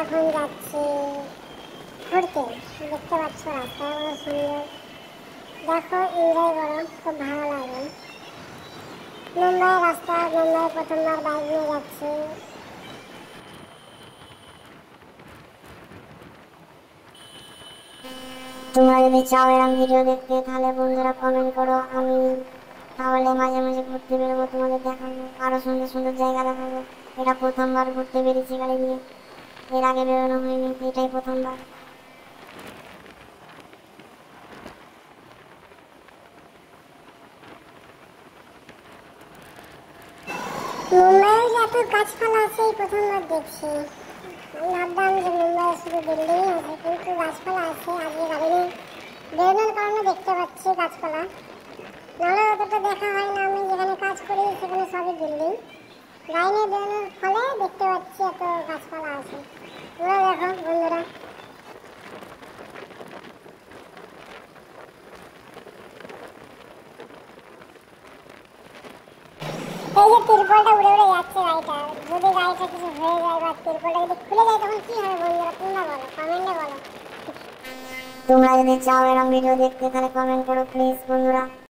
এখন যাচ্ছি ঘুরতে। দেখতে পাচ্ছ রাস্তা কত সুন্দর, দেখো এনজয় করো, খুব ভালো লাগবে। মুম্বাই রাস্তা, মুম্বাই প্রথমবার বাইক নিয়ে যাচ্ছি। তোমরা যদি চাও এরকম ভিডিও দেখতে তাহলে বন্ধুরা কমেন্ট করো, আমি তাহলে মাঝে মাঝে ঘুরতে বেরোবো, তোমাদের দেখাবো, আরো সুন্দর সুন্দর জায়গা দেখাবো। এটা প্রথমবার ঘুরতে বেরিয়েছি গাড়ি নিয়ে, এর আগে বেরোনো হয়নি, এটাই প্রথমবার। মুম্বাইয়ে যে এত গাছপালা আছে এই প্রথমবার দেখছি। আমি ভাবতাম যে মুম্বাইয়ে শুধু বিল্ডিংই আছে, কিন্তু গাছপালা আছে। আজকে গাড়ি নিয়ে বেরোনোর কারণে দেখতে পাচ্ছি গাছপালা, নাহলে অতটা দেখা হয় না। আমি যেখানে কাজ করি সেখানে সবই বিল্ডিং, গাড়ি নিয়ে বেরোনোর ফলে দেখতে পাচ্ছি এত গাছপালা আছে। তোমরা দেখো বন্ধুরা, এই যে তিরপলটা উড়ে উড়ে যাচ্ছে গাড়িটা, যদি গাড়িটা কিছু হয়ে যায় বা তিরপলটা যদি খুলে যায় তখন কি হবে বন্ধুরা, তোমরা বলো, কমেন্টে বলো। তোমরা যদি চাও এরকম ভিডিও দেখতে তাহলে কমেন্ট করো প্লিজ বন্ধুরা।